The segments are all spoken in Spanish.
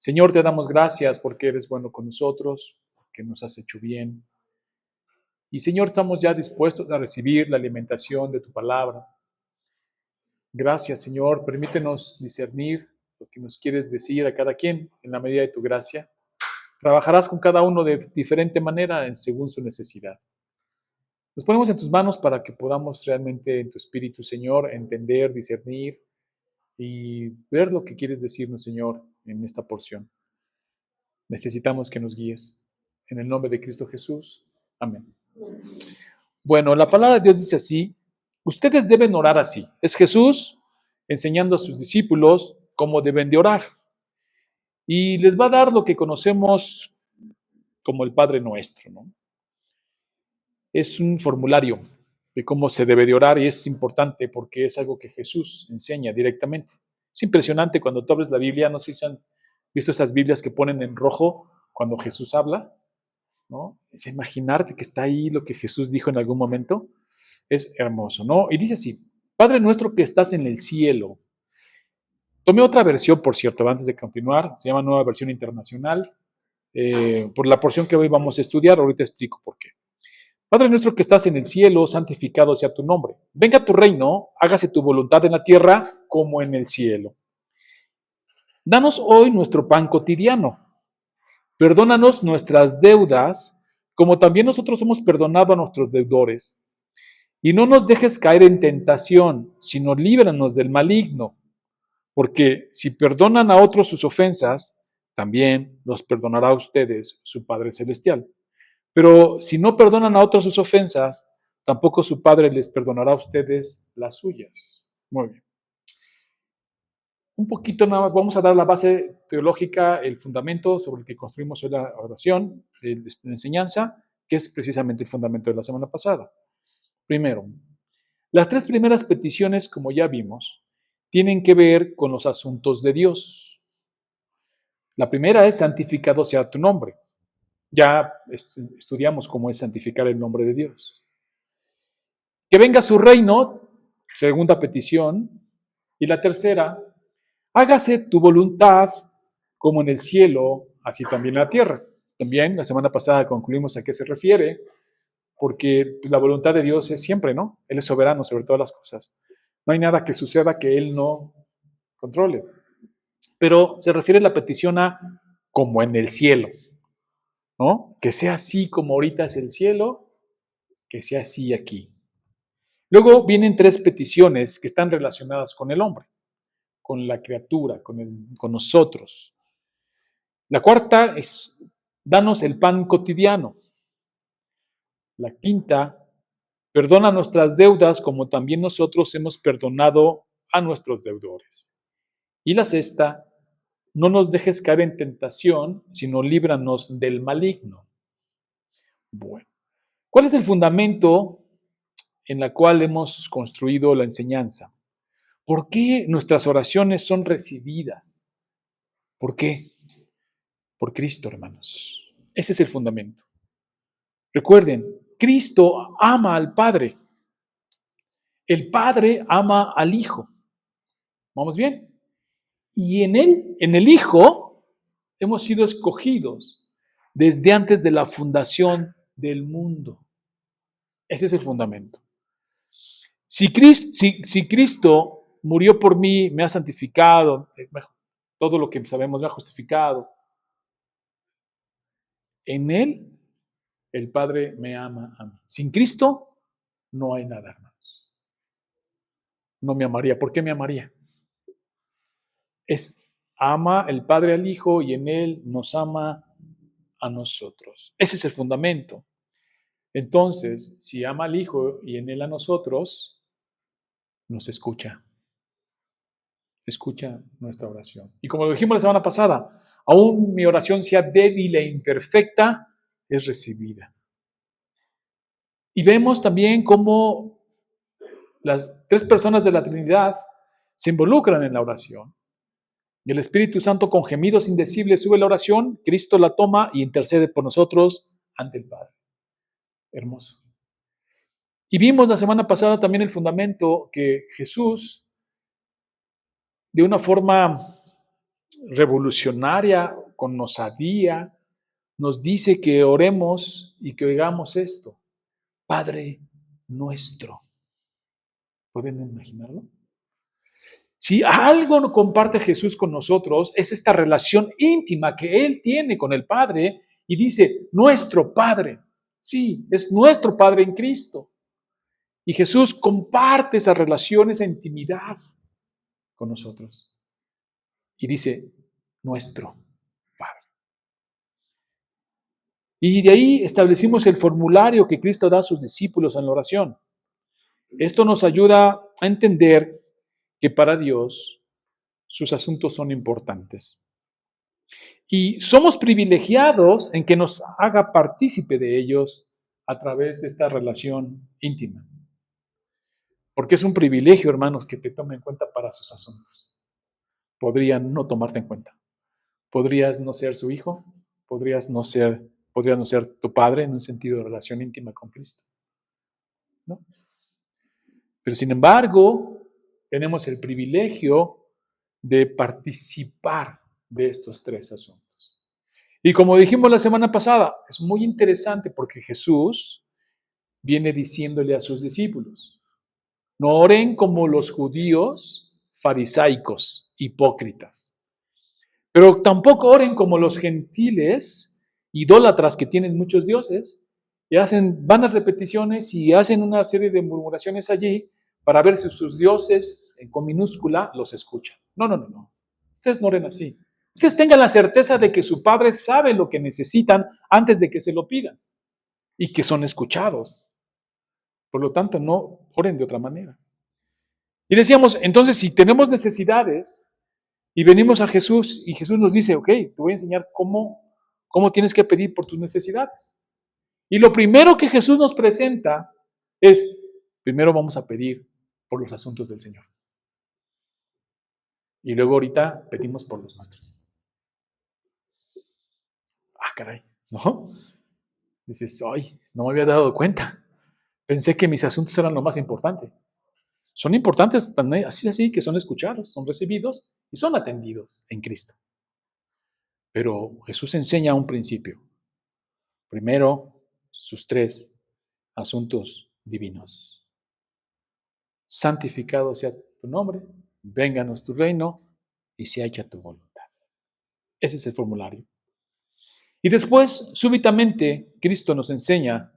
Señor, te damos gracias porque eres bueno con nosotros, que nos has hecho bien. Y Señor, estamos ya dispuestos a recibir la alimentación de tu palabra. Gracias, Señor. Permítenos discernir lo que nos quieres decir a cada quien en la medida de tu gracia. Trabajarás con cada uno de diferente manera según su necesidad. Nos ponemos en tus manos para que podamos realmente en tu espíritu, Señor, entender, discernir y ver lo que quieres decirnos, Señor, en esta porción. Necesitamos que nos guíes. En el nombre de Cristo Jesús. Amén. Bueno, la palabra de Dios dice así: ustedes deben orar así. Es Jesús enseñando a sus discípulos cómo deben de orar. Y les va a dar lo que conocemos como el Padre Nuestro, ¿no? Es un formulario de cómo se debe de orar y es importante porque es algo que Jesús enseña directamente. Es impresionante cuando tú abres la Biblia, no sé si han visto esas Biblias que ponen en rojo cuando Jesús habla, ¿no? Es imaginarte que está ahí lo que Jesús dijo en algún momento. Es hermoso, ¿no? Y dice así: Padre nuestro que estás en el cielo. Tomé otra versión, por cierto, antes de continuar, se llama Nueva Versión Internacional, por la porción que hoy vamos a estudiar, ahorita explico por qué. Padre nuestro que estás en el cielo, santificado sea tu nombre. Venga tu reino, hágase tu voluntad en la tierra como en el cielo. Danos hoy nuestro pan cotidiano. Perdónanos nuestras deudas, como también nosotros hemos perdonado a nuestros deudores. Y no nos dejes caer en tentación, sino líbranos del maligno. Porque si perdonan a otros sus ofensas, también los perdonará a ustedes su Padre Celestial. Pero si no perdonan a otros sus ofensas, tampoco su Padre les perdonará a ustedes las suyas. Muy bien. Un poquito nada más, vamos a dar la base teológica, el fundamento sobre el que construimos hoy la oración, la enseñanza, que es precisamente el fundamento de la semana pasada. Primero, las tres primeras peticiones, como ya vimos, tienen que ver con los asuntos de Dios. La primera es: santificado sea tu nombre. Ya estudiamos cómo es santificar el nombre de Dios. Que venga su reino, segunda petición. Y la tercera: hágase tu voluntad como en el cielo, así también en la tierra. También la semana pasada concluimos a qué se refiere, porque la voluntad de Dios es siempre, ¿no? Él es soberano sobre todas las cosas. No hay nada que suceda que Él no controle. Pero se refiere la petición a como en el cielo, ¿no? Que sea así como ahorita es el cielo, que sea así aquí. Luego vienen tres peticiones que están relacionadas con el hombre, con la criatura, con nosotros. La cuarta es: danos el pan cotidiano. La quinta: perdona nuestras deudas como también nosotros hemos perdonado a nuestros deudores. Y la sexta: no nos dejes caer en tentación, sino líbranos del maligno. Bueno, ¿cuál es el fundamento en el cual hemos construido la enseñanza? ¿Por qué nuestras oraciones son recibidas? ¿Por qué? Por Cristo, hermanos. Ese es el fundamento. Recuerden, Cristo ama al Padre. El Padre ama al Hijo. ¿Vamos bien? Y en Él, en el Hijo, hemos sido escogidos desde antes de la fundación del mundo. Ese es el fundamento. Si Cristo murió por mí, me ha santificado, todo lo que sabemos me ha justificado, en Él el Padre me ama a mí. Sin Cristo no hay nada, hermanos. No me amaría. ¿Por qué me amaría? Ama el Padre al Hijo y en Él nos ama a nosotros. Ese es el fundamento. Entonces, si ama al Hijo y en Él a nosotros, nos escucha. Escucha nuestra oración. Y como lo dijimos la semana pasada, aún mi oración sea débil e imperfecta, es recibida. Y vemos también cómo las tres personas de la Trinidad se involucran en la oración. Y el Espíritu Santo con gemidos indecibles sube la oración, Cristo la toma y intercede por nosotros ante el Padre. Hermoso. Y vimos la semana pasada también el fundamento que Jesús, de una forma revolucionaria, con osadía, nos dice que oremos y que oigamos esto: Padre nuestro. ¿Pueden imaginarlo? Si algo no comparte Jesús con nosotros, es esta relación íntima que Él tiene con el Padre, y dice, nuestro Padre. Sí, es nuestro Padre en Cristo. Y Jesús comparte esa relación, esa intimidad con nosotros. Y dice, nuestro Padre. Y de ahí establecimos el formulario que Cristo da a sus discípulos en la oración. Esto nos ayuda a entender que para Dios sus asuntos son importantes. Y somos privilegiados en que nos haga partícipe de ellos a través de esta relación íntima. Porque es un privilegio, hermanos, que te tome en cuenta para sus asuntos. Podrían no tomarte en cuenta. Podrías no ser su hijo, podrías no ser tu padre en un sentido de relación íntima con Cristo, ¿no? Pero sin embargo, tenemos el privilegio de participar de estos tres asuntos. Y como dijimos la semana pasada, es muy interesante porque Jesús viene diciéndole a sus discípulos, no oren como los judíos farisaicos, hipócritas, pero tampoco oren como los gentiles, idólatras que tienen muchos dioses, y hacen vanas repeticiones y hacen una serie de murmuraciones allí para ver si sus dioses, con minúscula, los escuchan. No. Ustedes no oren así. Ustedes tengan la certeza de que su Padre sabe lo que necesitan antes de que se lo pidan y que son escuchados. Por lo tanto, no oren de otra manera. Y decíamos, entonces, si tenemos necesidades y venimos a Jesús y Jesús nos dice, ok, te voy a enseñar cómo tienes que pedir por tus necesidades. Y lo primero que Jesús nos presenta es, primero vamos a pedir por los asuntos del Señor. Y luego ahorita pedimos por los nuestros. Ah, caray, ¿no? Dices, ay, no me había dado cuenta. Pensé que mis asuntos eran lo más importante. Son importantes también, así que son escuchados, son recibidos y son atendidos en Cristo. Pero Jesús enseña un principio. Primero, sus tres asuntos divinos. Santificado sea tu nombre, venga nuestro reino y sea hecha tu voluntad. Ese es el formulario. Y después, súbitamente, Cristo nos enseña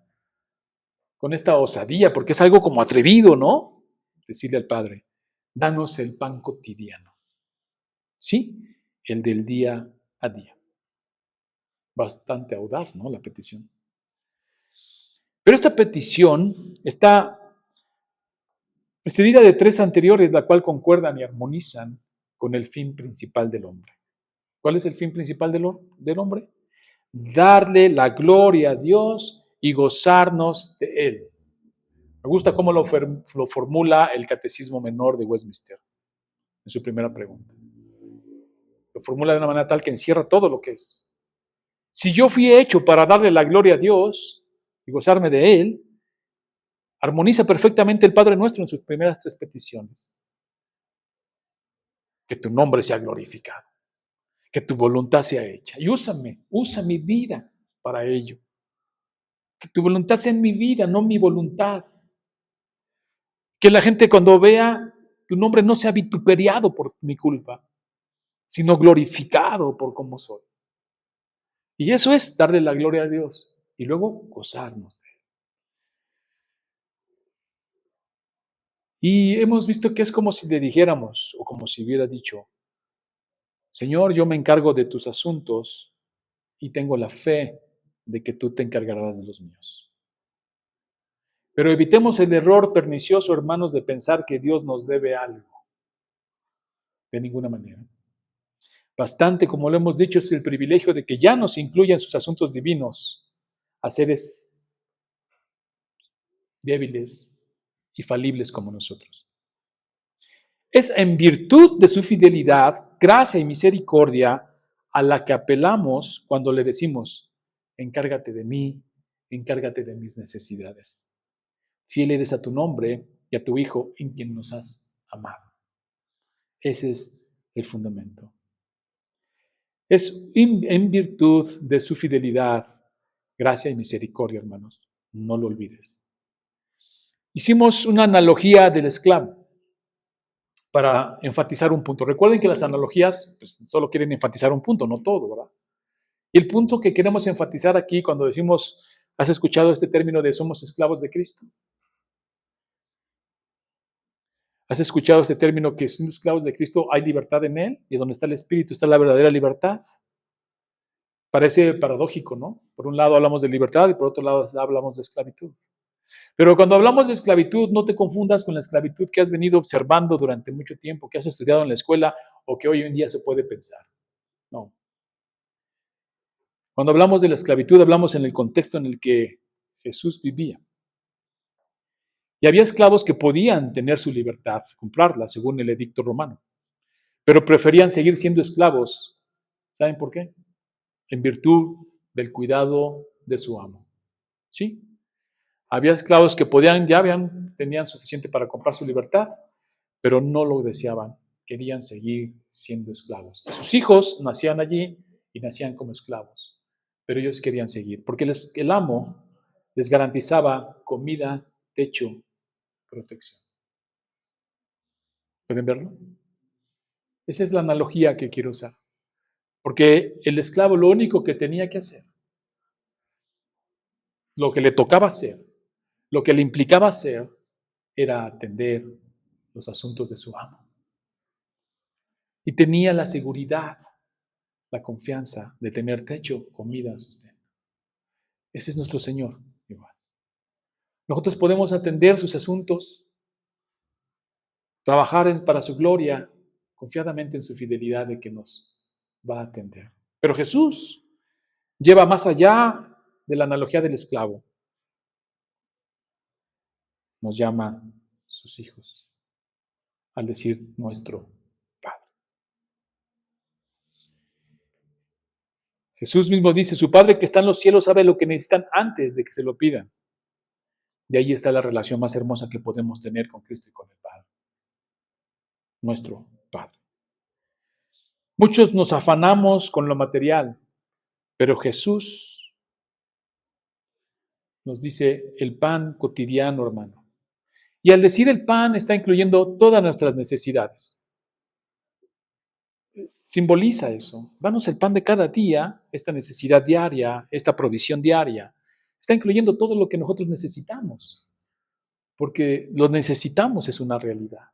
con esta osadía, porque es algo como atrevido, ¿no? Decirle al Padre, danos el pan cotidiano. ¿Sí? El del día a día. Bastante audaz, ¿no? La petición. Pero esta petición está precedida de tres anteriores, la cual concuerdan y armonizan con el fin principal del hombre. ¿Cuál es el fin principal del hombre? Darle la gloria a Dios y gozarnos de Él. Me gusta cómo lo formula el Catecismo Menor de Westminster en su primera pregunta. Lo formula de una manera tal que encierra todo lo que es. Si yo fui hecho para darle la gloria a Dios y gozarme de Él, armoniza perfectamente el Padre Nuestro en sus primeras tres peticiones. Que tu nombre sea glorificado, que tu voluntad sea hecha. Y usa mi vida para ello. Que tu voluntad sea en mi vida, no mi voluntad. Que la gente cuando vea tu nombre no sea vituperiado por mi culpa, sino glorificado por cómo soy. Y eso es darle la gloria a Dios y luego gozarnos de Él. Y hemos visto que es como si le dijéramos, o como si hubiera dicho, Señor, yo me encargo de tus asuntos y tengo la fe de que tú te encargarás de los míos. Pero evitemos el error pernicioso, hermanos, de pensar que Dios nos debe algo. De ninguna manera. Bastante, como lo hemos dicho, es el privilegio de que ya nos incluya en sus asuntos divinos a seres débiles y falibles como nosotros. Es en virtud de su fidelidad, gracia y misericordia a la que apelamos cuando le decimos, encárgate de mí, encárgate de mis necesidades. Fiel eres a tu nombre y a tu Hijo en quien nos has amado. Ese es el fundamento. Es en virtud de su fidelidad, gracia y misericordia, hermanos. No lo olvides. Hicimos una analogía del esclavo para enfatizar un punto. Recuerden que las analogías pues, solo quieren enfatizar un punto, no todo, ¿verdad? Y el punto que queremos enfatizar aquí cuando decimos, ¿has escuchado este término de somos esclavos de Cristo? ¿Has escuchado este término que siendo esclavos de Cristo hay libertad en Él? Y donde está el Espíritu está la verdadera libertad. Parece paradójico, ¿no? Por un lado hablamos de libertad y por otro lado hablamos de esclavitud. Pero cuando hablamos de esclavitud, no te confundas con la esclavitud que has venido observando durante mucho tiempo, que has estudiado en la escuela o que hoy en día se puede pensar. No. Cuando hablamos de la esclavitud, hablamos en el contexto en el que Jesús vivía. Y había esclavos que podían tener su libertad, comprarla, según el edicto romano, pero preferían seguir siendo esclavos. ¿Saben por qué? En virtud del cuidado de su amo. ¿Sí? Había esclavos que tenían suficiente para comprar su libertad, pero no lo deseaban, querían seguir siendo esclavos. Sus hijos nacían allí y nacían como esclavos, pero ellos querían seguir, porque el amo les garantizaba comida, techo, protección. ¿Pueden verlo? Esa es la analogía que quiero usar, porque el esclavo lo único que tenía que hacer, lo que le tocaba hacer, lo que le implicaba hacer, era atender los asuntos de su amo. Y tenía la seguridad, la confianza de tener techo, comida, sustento. Ese es nuestro Señor, igual. Nosotros podemos atender sus asuntos, trabajar para su gloria, confiadamente en su fidelidad de que nos va a atender. Pero Jesús lleva más allá de la analogía del esclavo. Nos llama sus hijos, al decir nuestro Padre. Jesús mismo dice, su Padre que está en los cielos sabe lo que necesitan antes de que se lo pidan. De ahí está la relación más hermosa que podemos tener con Cristo y con el Padre. Nuestro Padre. Muchos nos afanamos con lo material, pero Jesús nos dice el pan cotidiano, hermano. Y al decir el pan está incluyendo todas nuestras necesidades. Simboliza eso. Danos el pan de cada día, esta necesidad diaria, esta provisión diaria. Está incluyendo todo lo que nosotros necesitamos, porque lo necesitamos es una realidad.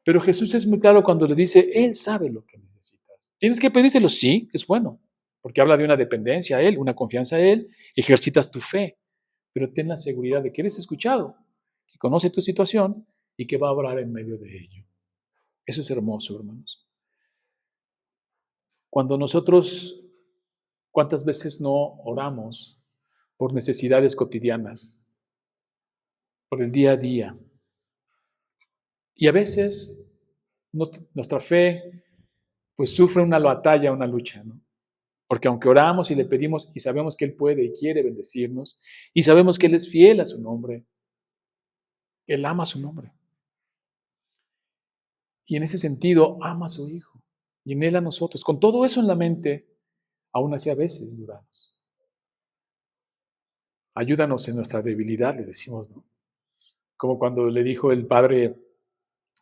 Pero Jesús es muy claro cuando le dice, Él sabe lo que necesitas. ¿Tienes que pedírselo? Sí, es bueno, porque habla de una dependencia a Él, una confianza a Él, ejercitas tu fe, pero ten la seguridad de que eres escuchado, que conoce tu situación y que va a obrar en medio de ello. Eso es hermoso, hermanos. Cuando nosotros, ¿cuántas veces no oramos por necesidades cotidianas, por el día a día? Y a veces nuestra fe pues sufre una batalla, una lucha, ¿no? Porque aunque oramos y le pedimos y sabemos que Él puede y quiere bendecirnos, y sabemos que Él es fiel a su nombre, Él ama su nombre. Y en ese sentido ama a su Hijo, y en Él a nosotros. Con todo eso en la mente, aún así a veces dudamos. Ayúdanos en nuestra debilidad, le decimos, ¿no? Como cuando le dijo el Padre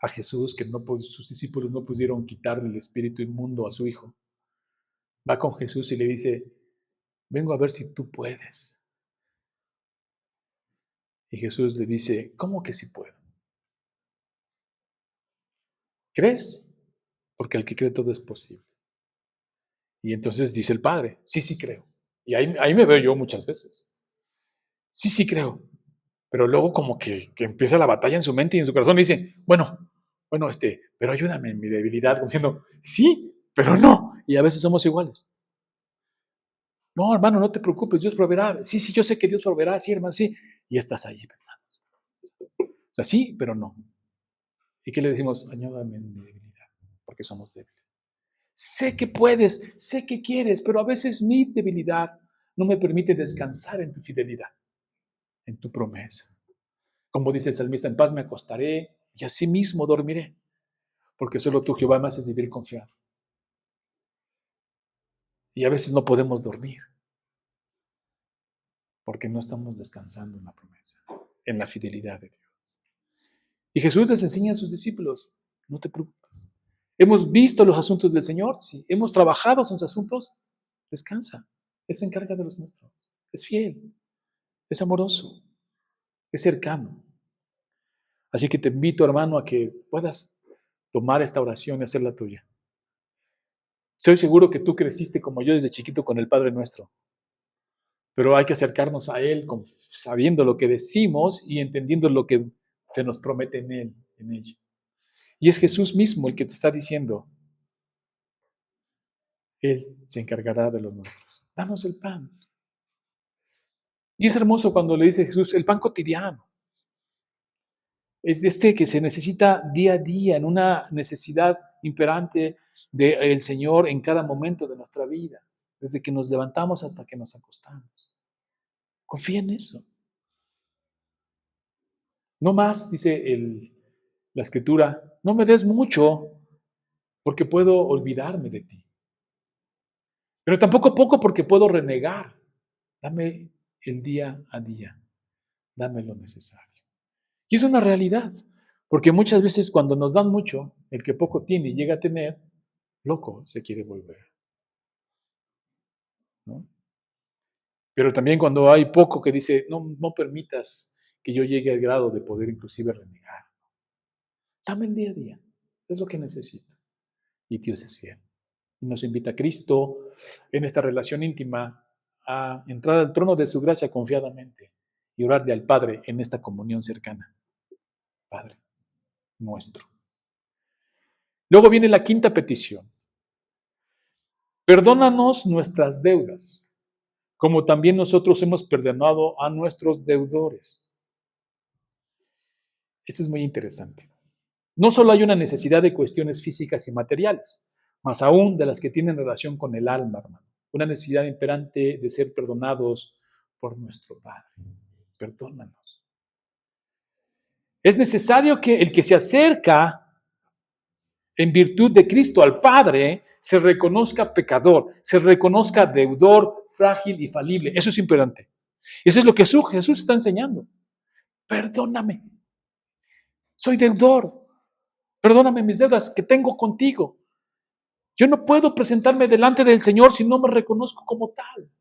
a Jesús que sus discípulos no pudieron quitarle el espíritu inmundo a su Hijo. Va con Jesús y le dice, vengo a ver si tú puedes. Y Jesús le dice, ¿cómo que sí puedo? ¿Crees? Porque al que cree todo es posible. Y entonces dice el Padre, sí, sí creo. Y ahí me veo yo muchas veces. Sí, sí creo. Pero luego como que empieza la batalla en su mente y en su corazón y dice, bueno, pero ayúdame en mi debilidad, como diciendo, sí, pero no. Y a veces somos iguales. No, hermano, no te preocupes, Dios proveerá. Sí, sí, yo sé que Dios proveerá, sí, hermano, sí. Y estás ahí pensando. O sea, sí, pero no. ¿Y qué le decimos? Ayúdame en mi debilidad, porque somos débiles. Sé que puedes, sé que quieres, pero a veces mi debilidad no me permite descansar en tu fidelidad, en tu promesa. Como dice el salmista, en paz me acostaré y así mismo dormiré, porque solo tú, Jehová, me haces vivir confiado. Y a veces no podemos dormir porque no estamos descansando en la promesa, en la fidelidad de Dios. Y Jesús les enseña a sus discípulos, no te preocupes. ¿Hemos visto los asuntos del Señor? Sí. ¿Hemos trabajado sus asuntos? Descansa. Él se encarga de los nuestros. Es fiel, es amoroso, es cercano. Así que te invito, hermano, a que puedas tomar esta oración y hacerla tuya. Estoy seguro que tú creciste como yo desde chiquito con el Padre Nuestro, pero hay que acercarnos a Él sabiendo lo que decimos y entendiendo lo que se nos promete en Él, en ella. Y es Jesús mismo el que te está diciendo, Él se encargará de los nuestros. Danos el pan. Y es hermoso cuando le dice Jesús, el pan cotidiano. Es este que se necesita día a día, en una necesidad imperante del Señor en cada momento de nuestra vida, desde que nos levantamos hasta que nos acostamos. Confía en eso. No más, dice la Escritura, no me des mucho porque puedo olvidarme de ti. Pero tampoco poco porque puedo renegar. Dame el día a día. Dame lo necesario. Y es una realidad, porque muchas veces cuando nos dan mucho, el que poco tiene y llega a tener, loco se quiere volver, ¿no? Pero también cuando hay poco que dice, no permitas que yo llegue al grado de poder inclusive renegar. Dame el día a día, es lo que necesito. Y Dios es fiel. Y nos invita a Cristo en esta relación íntima a entrar al trono de su gracia confiadamente y orarle al Padre en esta comunión cercana. Padre nuestro. Luego viene la quinta petición. Perdónanos nuestras deudas, como también nosotros hemos perdonado a nuestros deudores. Esto es muy interesante. No solo hay una necesidad de cuestiones físicas y materiales, más aún de las que tienen relación con el alma, hermano. Una necesidad imperante de ser perdonados por nuestro Padre. Perdónanos. Es necesario que el que se acerca en virtud de Cristo al Padre se reconozca pecador, se reconozca deudor, frágil y falible. Eso es imperante. Eso es lo que Jesús está enseñando. Perdóname. Soy deudor. Perdóname mis deudas que tengo contigo. Yo no puedo presentarme delante del Señor si no me reconozco como tal.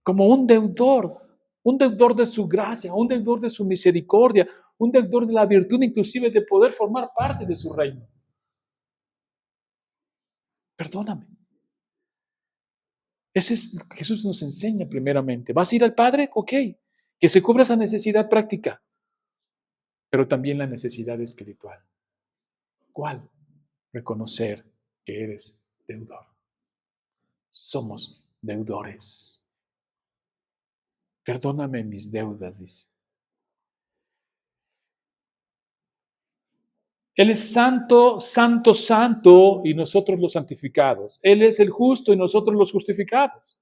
Como un deudor de su gracia, un deudor de su misericordia, un deudor de la virtud inclusive de poder formar parte de su reino. Perdóname. Eso es lo que Jesús nos enseña primeramente. ¿Vas a ir al Padre? Ok. Que se cubra esa necesidad práctica, pero también la necesidad espiritual. ¿Cuál? Reconocer que eres deudor. Somos deudores. Perdóname mis deudas, dice. Él es santo, santo, santo y nosotros los santificados. Él es el justo y nosotros los justificados.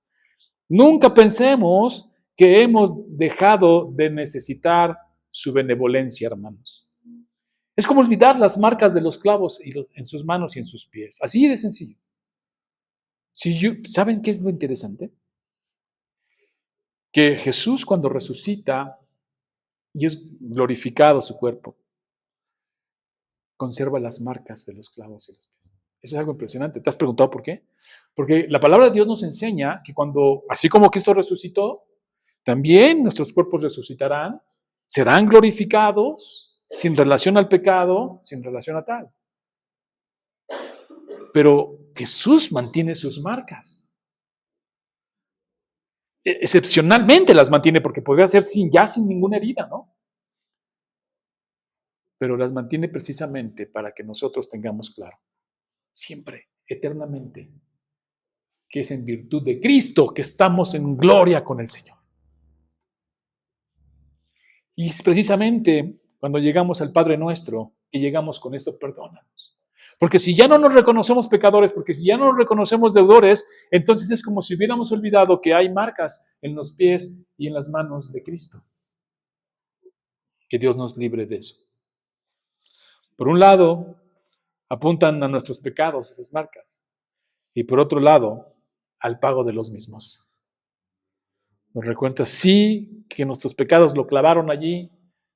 Nunca pensemos que hemos dejado de necesitar su benevolencia, hermanos. Es como olvidar las marcas de los clavos en sus manos y en sus pies. Así de sencillo. ¿Saben qué es lo interesante? Que Jesús cuando resucita y es glorificado su cuerpo, conserva las marcas de los clavos y los pies. Eso es algo impresionante. ¿Te has preguntado por qué? Porque la palabra de Dios nos enseña que cuando, así como Cristo resucitó, también nuestros cuerpos resucitarán, serán glorificados, sin relación al pecado, sin relación a tal. Pero Jesús mantiene sus marcas. Excepcionalmente las mantiene, porque podría ser sin ninguna herida, ¿no? Pero las mantiene precisamente para que nosotros tengamos claro, siempre, eternamente, que es en virtud de Cristo que estamos en gloria con el Señor. Y es precisamente cuando llegamos al Padre Nuestro que llegamos con esto, perdónanos. Porque si ya no nos reconocemos pecadores, porque si ya no nos reconocemos deudores, entonces es como si hubiéramos olvidado que hay marcas en los pies y en las manos de Cristo. Que Dios nos libre de eso. Por un lado, apuntan a nuestros pecados esas marcas. Y por otro lado, al pago de los mismos. Nos recuerda, sí, que nuestros pecados lo clavaron allí,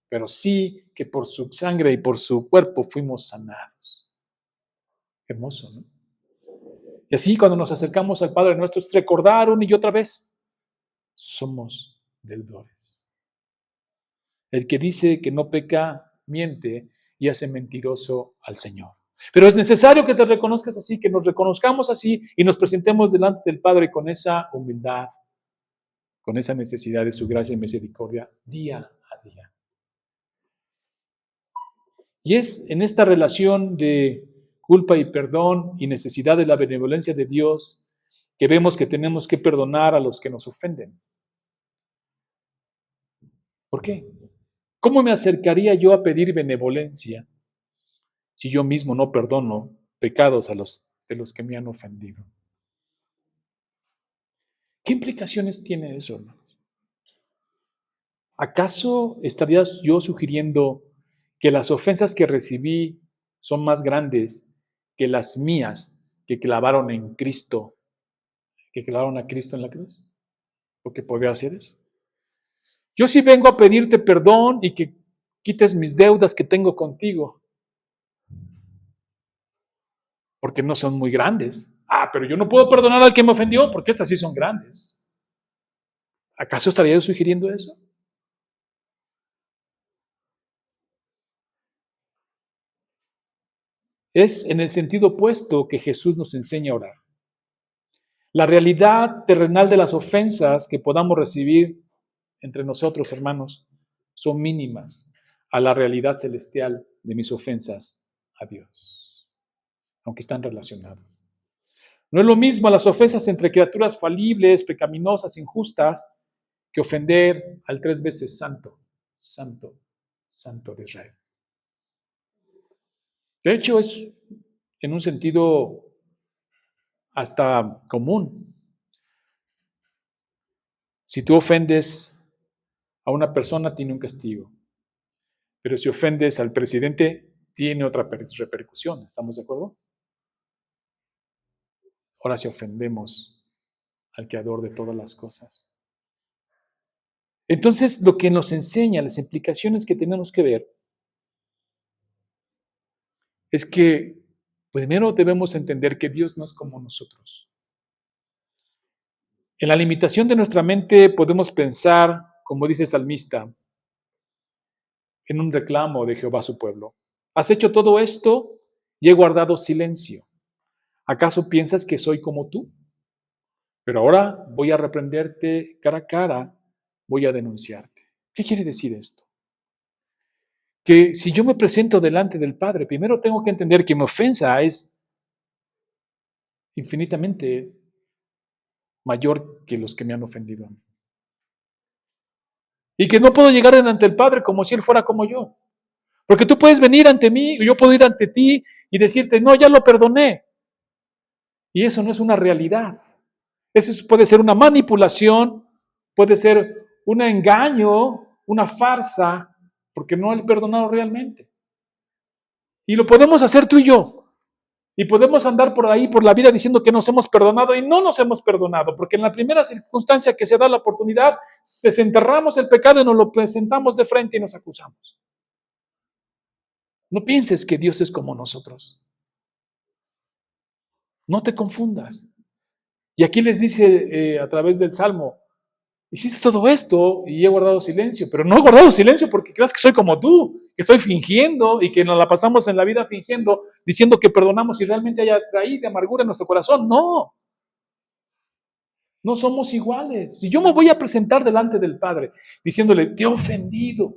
pero sí que por su sangre y por su cuerpo fuimos sanados. Hermoso, ¿no? Y así cuando nos acercamos al Padre nuestro es recordar una y otra vez, somos deudores. El que dice que no peca, miente y hace mentiroso al Señor. Pero es necesario que te reconozcas así, que nos reconozcamos así y nos presentemos delante del Padre con esa humildad, con esa necesidad de su gracia y misericordia día a día. Y es en esta relación de culpa y perdón y necesidad de la benevolencia de Dios que vemos que tenemos que perdonar a los que nos ofenden. ¿Por qué? ¿Cómo me acercaría yo a pedir benevolencia si yo mismo no perdono pecados de los que me han ofendido? ¿Qué implicaciones tiene eso, hermanos? ¿Acaso estarías yo sugiriendo que las ofensas que recibí son más grandes que las mías que clavaron en Cristo, que clavaron a Cristo en la cruz? ¿O que podría hacer eso? Yo sí vengo a pedirte perdón y que quites mis deudas que tengo contigo, porque no son muy grandes. Ah, pero yo no puedo perdonar al que me ofendió, porque estas sí son grandes. ¿Acaso estaría yo sugiriendo eso? Es en el sentido opuesto que Jesús nos enseña a orar. La realidad terrenal de las ofensas que podamos recibir entre nosotros, hermanos, son mínimas a la realidad celestial de mis ofensas a Dios, aunque están relacionadas. No es lo mismo las ofensas entre criaturas falibles, pecaminosas, injustas, que ofender al 3 veces santo, santo, santo de Israel. De hecho, es en un sentido hasta común. Si tú ofendes a una persona, tiene un castigo. Pero si ofendes al presidente, tiene otra repercusión. ¿Estamos de acuerdo? Ahora si ofendemos al creador de todas las cosas. Entonces, lo que nos enseña, las implicaciones que tenemos que ver, es que primero debemos entender que Dios no es como nosotros. En la limitación de nuestra mente podemos pensar, como dice el salmista, en un reclamo de Jehová a su pueblo. Has hecho todo esto y he guardado silencio. ¿Acaso piensas que soy como tú? Pero ahora voy a reprenderte cara a cara, voy a denunciarte. ¿Qué quiere decir esto? Que si yo me presento delante del Padre, primero tengo que entender que mi ofensa es infinitamente mayor que los que me han ofendido a mí. Y que no puedo llegar delante del Padre como si Él fuera como yo. Porque tú puedes venir ante mí, y yo puedo ir ante ti y decirte, no, ya lo perdoné. Y eso no es una realidad. Eso puede ser una manipulación, puede ser un engaño, una farsa, porque no he perdonado realmente. Y lo podemos hacer tú y yo. Y podemos andar por ahí, por la vida, diciendo que nos hemos perdonado y no nos hemos perdonado, porque en la primera circunstancia que se da la oportunidad, desenterramos el pecado y nos lo presentamos de frente y nos acusamos. No pienses que Dios es como nosotros. No te confundas. Y aquí les dice a través del Salmo, hiciste todo esto y he guardado silencio, pero no he guardado silencio porque creas que soy como tú, que estoy fingiendo y que nos la pasamos en la vida fingiendo, diciendo que perdonamos y realmente haya traído amargura en nuestro corazón. No, no somos iguales. Si yo me voy a presentar delante del Padre diciéndole, te he ofendido,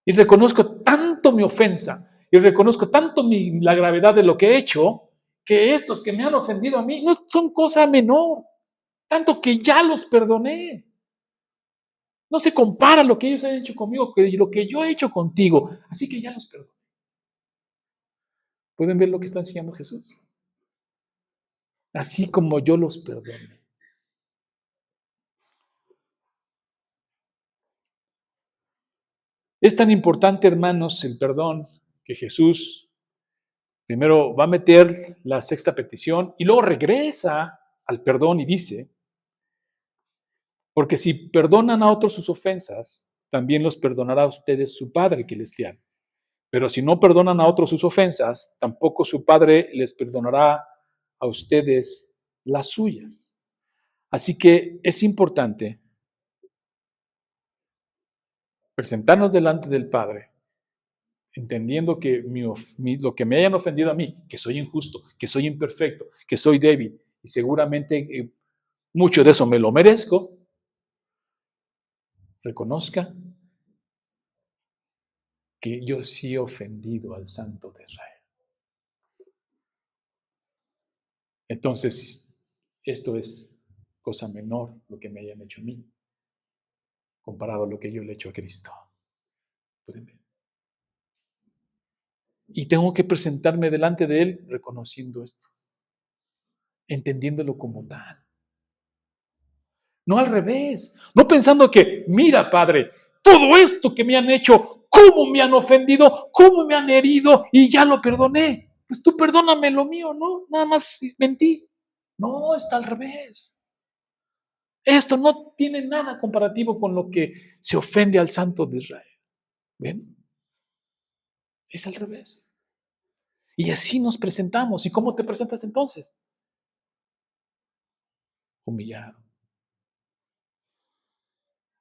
y reconozco tanto mi ofensa, y reconozco tanto la gravedad de lo que he hecho, que estos que me han ofendido a mí no son cosa menor, tanto que ya los perdoné. No se compara lo que ellos han hecho conmigo con lo que yo he hecho contigo, así que ya los perdoné. ¿Pueden ver lo que está enseñando Jesús? Así como yo los perdoné. Es tan importante, hermanos, el perdón que Jesús Primero va a meter la sexta petición y luego regresa al perdón y dice, porque si perdonan a otros sus ofensas, también los perdonará a ustedes su Padre celestial. Pero si no perdonan a otros sus ofensas, tampoco su Padre les perdonará a ustedes las suyas. Así que es importante presentarnos delante del Padre, entendiendo que lo que me hayan ofendido a mí, que soy injusto, que soy imperfecto, que soy débil, y seguramente mucho de eso me lo merezco, reconozca que yo sí he ofendido al Santo de Israel. Entonces, esto es cosa menor lo que me hayan hecho a mí, comparado a lo que yo le he hecho a Cristo. ¿Pueden ver? Y tengo que presentarme delante de Él reconociendo esto, entendiéndolo como tal. No al revés, no pensando que, mira, Padre, todo esto que me han hecho, cómo me han ofendido, cómo me han herido y ya lo perdoné. Pues tú perdóname lo mío, ¿no? Nada más mentí. No, está al revés. Esto no tiene nada comparativo con lo que se ofende al Santo de Israel. ¿Ven? Es al revés. Y así nos presentamos. ¿Y cómo te presentas entonces? Humillado,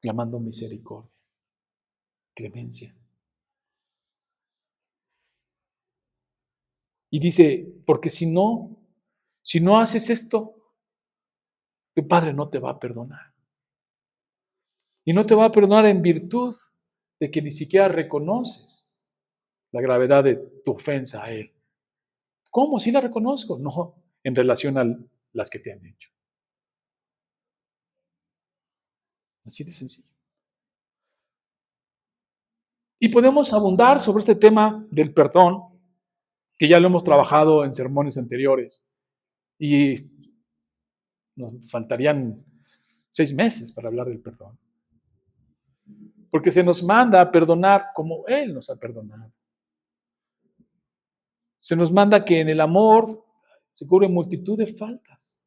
clamando misericordia, clemencia. Y dice, porque si no haces esto, tu Padre no te va a perdonar. Y no te va a perdonar en virtud de que ni siquiera reconoces la gravedad de tu ofensa a Él. ¿Cómo? Sí la reconozco. No, en relación a las que te han hecho. Así de sencillo. Y podemos abundar sobre este tema del perdón, que ya lo hemos trabajado en sermones anteriores. Y nos faltarían 6 meses para hablar del perdón. Porque se nos manda a perdonar como Él nos ha perdonado. Se nos manda que en el amor se cubre multitud de faltas.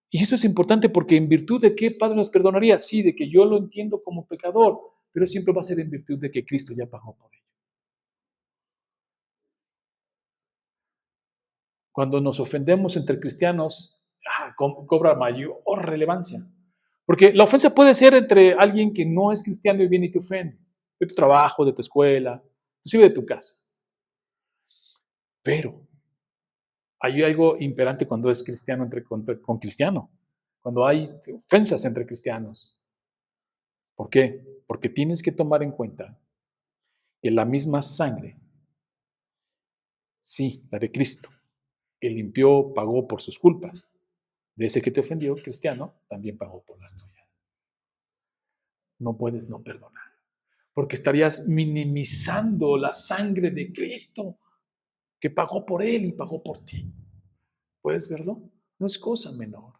Y eso es importante porque en virtud de qué Padre nos perdonaría, sí, de que yo lo entiendo como pecador, pero siempre va a ser en virtud de que Cristo ya pagó por ello. Cuando nos ofendemos entre cristianos, cobra mayor relevancia. Porque la ofensa puede ser entre alguien que no es cristiano y viene y te ofende, de tu trabajo, de tu escuela, inclusive de tu casa. Pero hay algo imperante cuando es cristiano con cristiano, cuando hay ofensas entre cristianos. ¿Por qué? Porque tienes que tomar en cuenta que la misma sangre, sí, la de Cristo, que limpió, pagó por sus culpas, de ese que te ofendió, cristiano, también pagó por las tuyas. No puedes no perdonar, porque estarías minimizando la sangre de Cristo, que pagó por él y pagó por ti. ¿Puedes verlo? No es cosa menor.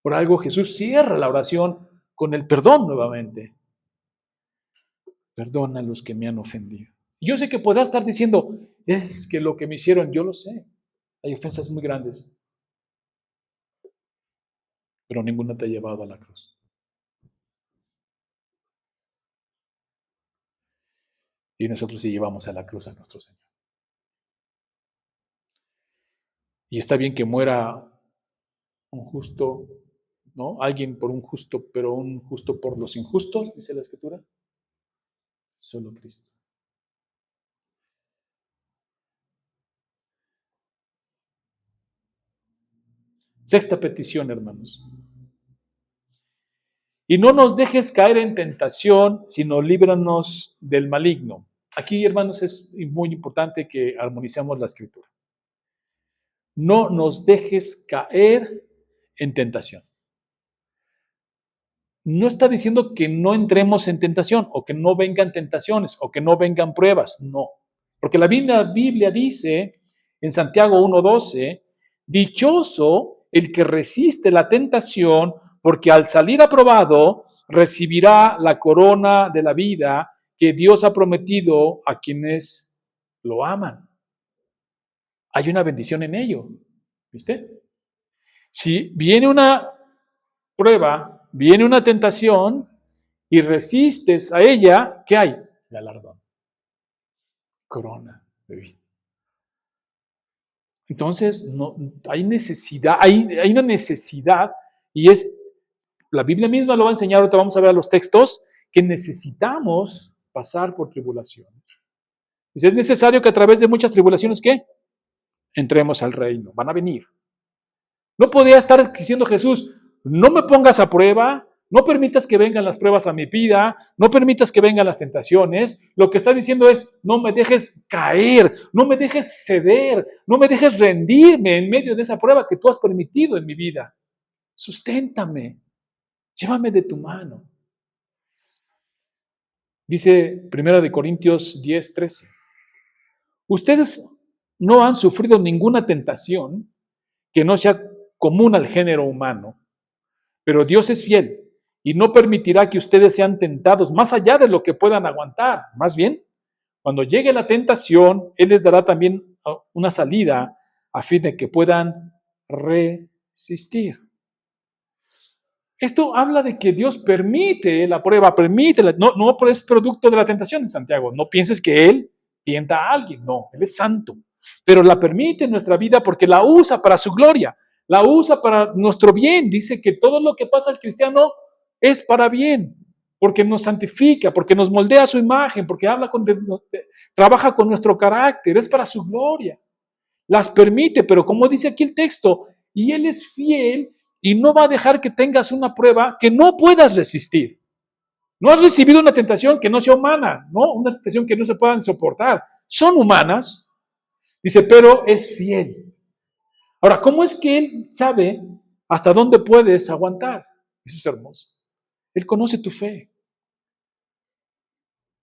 Por algo Jesús cierra la oración con el perdón nuevamente. Perdona a los que me han ofendido. Yo sé que podrás estar diciendo, es que lo que me hicieron, yo lo sé. Hay ofensas muy grandes, pero ninguna te ha llevado a la cruz. Y nosotros sí llevamos a la cruz a nuestro Señor. Y está bien que muera un justo, ¿no? Alguien por un justo, pero un justo por los injustos, dice la Escritura. Solo Cristo. Sexta petición, hermanos. Y no nos dejes caer en tentación, sino líbranos del maligno. Aquí, hermanos, es muy importante que armonicemos la Escritura. No nos dejes caer en tentación. No está diciendo que no entremos en tentación o que no vengan tentaciones o que no vengan pruebas, no. Porque la Biblia dice en Santiago 1:12, dichoso el que resiste la tentación, porque al salir aprobado recibirá la corona de la vida que Dios ha prometido a quienes lo aman. Hay una bendición en ello, ¿viste? Si viene una prueba, viene una tentación y resistes a ella, ¿qué hay? Galardón. Corona de vida. Entonces, no, hay necesidad, hay una necesidad, y la Biblia misma lo va a enseñar, ahorita vamos a ver los textos, que necesitamos pasar por tribulaciones. Dice, es necesario que a través de muchas tribulaciones, ¿qué? Entremos al reino, van a venir. No podía estar diciendo Jesús, no me pongas a prueba, no permitas que vengan las pruebas a mi vida, no permitas que vengan las tentaciones. Lo que está diciendo es, no me dejes caer, no me dejes ceder, no me dejes rendirme en medio de esa prueba que tú has permitido en mi vida. Susténtame, llévame de tu mano. Dice 1 Corintios 10:13. Ustedes no han sufrido ninguna tentación que no sea común al género humano, pero Dios es fiel y no permitirá que ustedes sean tentados más allá de lo que puedan aguantar. Más bien, cuando llegue la tentación, Él les dará también una salida a fin de que puedan resistir. Esto habla de que Dios permite la prueba, no es producto de la tentación de Santiago. No pienses que Él tienta a alguien, no, Él es santo, pero la permite en nuestra vida porque la usa para su gloria, la usa para nuestro bien. Dice que todo lo que pasa al cristiano es para bien, porque nos santifica, porque nos moldea a su imagen, porque trabaja con nuestro carácter, es para su gloria. Las permite, pero como dice aquí el texto, y Él es fiel y no va a dejar que tengas una prueba que no puedas resistir. No has recibido una tentación que no sea humana, ¿no? Una tentación que no se puedan soportar. Son humanas, dice, pero es fiel. Ahora, ¿cómo es que Él sabe hasta dónde puedes aguantar? Eso es hermoso. Él conoce tu fe.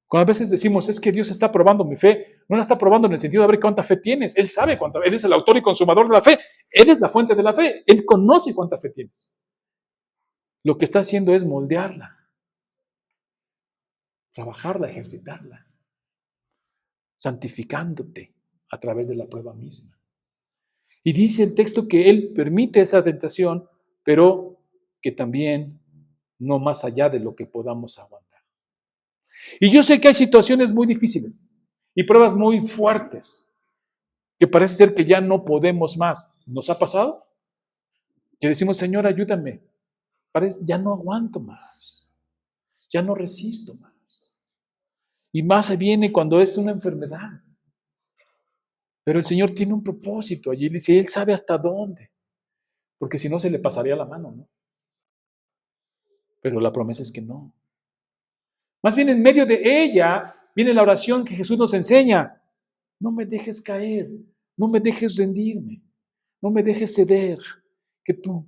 Cuando a veces decimos, es que Dios está probando mi fe, no la está probando en el sentido de ver cuánta fe tienes. Él sabe cuánta, Él es el autor y consumador de la fe. Él es la fuente de la fe. Él conoce cuánta fe tienes. Lo que está haciendo es moldearla, trabajarla, ejercitarla, santificándote a través de la prueba misma. Y dice el texto que Él permite esa tentación, pero que también no más allá de lo que podamos aguantar. Y yo sé que hay situaciones muy difíciles y pruebas muy fuertes que parece ser que ya no podemos más. ¿Nos ha pasado? Que decimos, Señor, ayúdame. Ya no aguanto más. Ya no resisto más. Y más se viene cuando es una enfermedad. Pero el Señor tiene un propósito allí. Dice, Él sabe hasta dónde. Porque si no, se le pasaría la mano, ¿no? Pero la promesa es que no. Más bien en medio de ella viene la oración que Jesús nos enseña. No me dejes caer, no me dejes rendirme, no me dejes ceder, que tu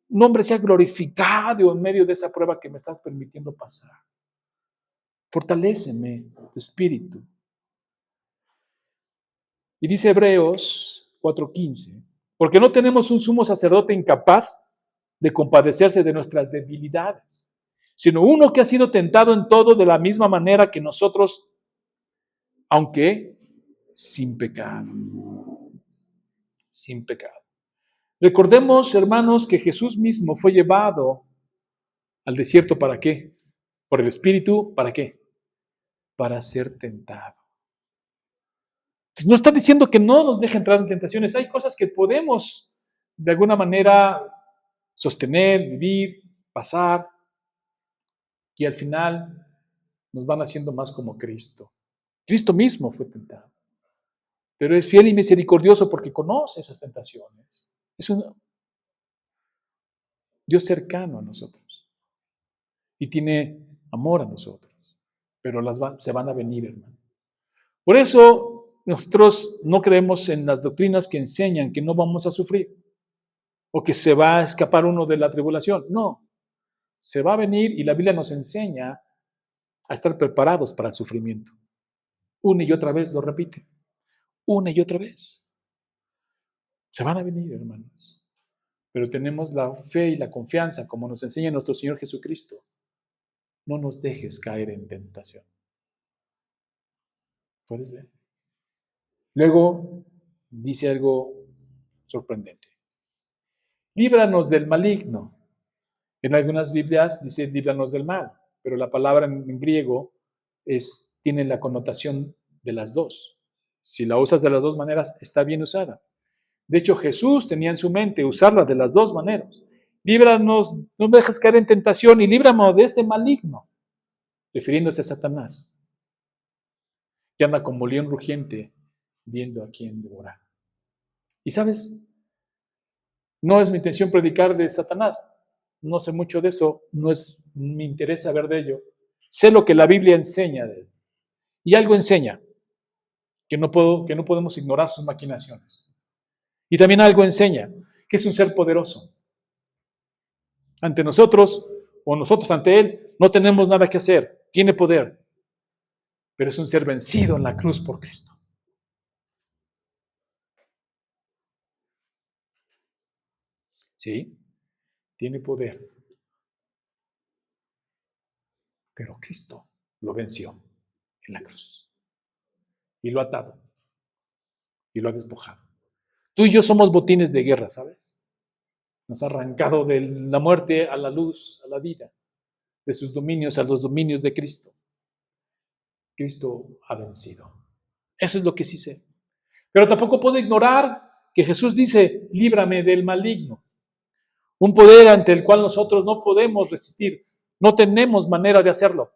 nombre sea glorificado en medio de esa prueba que me estás permitiendo pasar. Fortaléceme tu espíritu. Y dice Hebreos 4:15, porque no tenemos un sumo sacerdote incapaz de compadecerse de nuestras debilidades, sino uno que ha sido tentado en todo de la misma manera que nosotros, aunque sin pecado. Sin pecado. Recordemos, hermanos, que Jesús mismo fue llevado al desierto, ¿para qué? Por el Espíritu, ¿para qué? Para ser tentado. Entonces, no está diciendo que no nos deje entrar en tentaciones. Hay cosas que podemos, de alguna manera, sostener, vivir, pasar, y al final nos van haciendo más como Cristo. Cristo mismo fue tentado. Pero es fiel y misericordioso porque conoce esas tentaciones. Es un Dios cercano a nosotros. Y tiene amor a nosotros. Pero se van a venir, hermano. Por eso nosotros no creemos en las doctrinas que enseñan que no vamos a sufrir o que se va a escapar uno de la tribulación. No, se va a venir y la Biblia nos enseña a estar preparados para el sufrimiento. Una y otra vez lo repite. Una y otra vez. Se van a venir, hermanos. Pero tenemos la fe y la confianza, como nos enseña nuestro Señor Jesucristo. No nos dejes caer en tentación. ¿Puedes ver? Luego dice algo sorprendente. Líbranos del maligno. En algunas Biblias dice líbranos del mal, pero la palabra en griego tiene la connotación de las dos. Si la usas de las dos maneras, está bien usada. De hecho, Jesús tenía en su mente usarla de las dos maneras. Líbranos, no me dejes caer en tentación y líbranos de este maligno, refiriéndose a Satanás, que anda como león rugiente viendo a quién devorar. Y sabes, no es mi intención predicar de Satanás, no sé mucho de eso, no es mi interés saber de ello. Sé lo que la Biblia enseña de él. Y algo enseña, que no podemos ignorar sus maquinaciones. Y también algo enseña, que es un ser poderoso. Ante nosotros, o nosotros ante él, no tenemos nada que hacer. Tiene poder, pero es un ser vencido en la cruz por Cristo. Sí, tiene poder, pero Cristo lo venció en la cruz y lo ha atado y lo ha despojado. Tú y yo somos botines de guerra, ¿sabes? Nos ha arrancado de la muerte a la luz, a la vida, de sus dominios a los dominios de Cristo. Cristo ha vencido. Eso es lo que sí sé. Pero tampoco puedo ignorar que Jesús dice, líbrame del maligno. Un poder ante el cual nosotros no podemos resistir. No tenemos manera de hacerlo.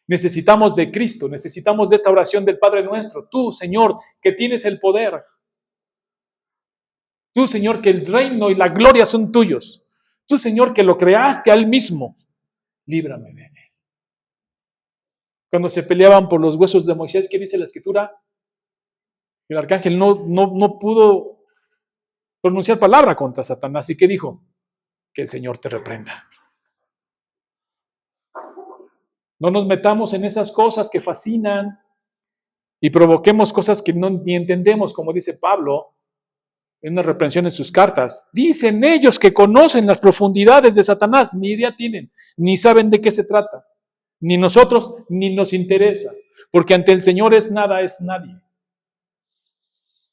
Necesitamos de Cristo, necesitamos de esta oración del Padre nuestro. Tú, Señor, que tienes el poder. Tú, Señor, que el reino y la gloria son tuyos. Tú, Señor, que lo creaste a Él mismo. Líbrame de Él. Cuando se peleaban por los huesos de Moisés, ¿qué dice la Escritura? El arcángel no pudo pronunciar palabra contra Satanás. ¿Y qué dijo? Que el Señor te reprenda. No nos metamos en esas cosas que fascinan y provoquemos cosas que ni entendemos, como dice Pablo en una reprensión en sus cartas. Dicen ellos que conocen las profundidades de Satanás, ni idea tienen, ni saben de qué se trata. Ni nosotros, ni nos interesa, porque ante el Señor es nada, es nadie.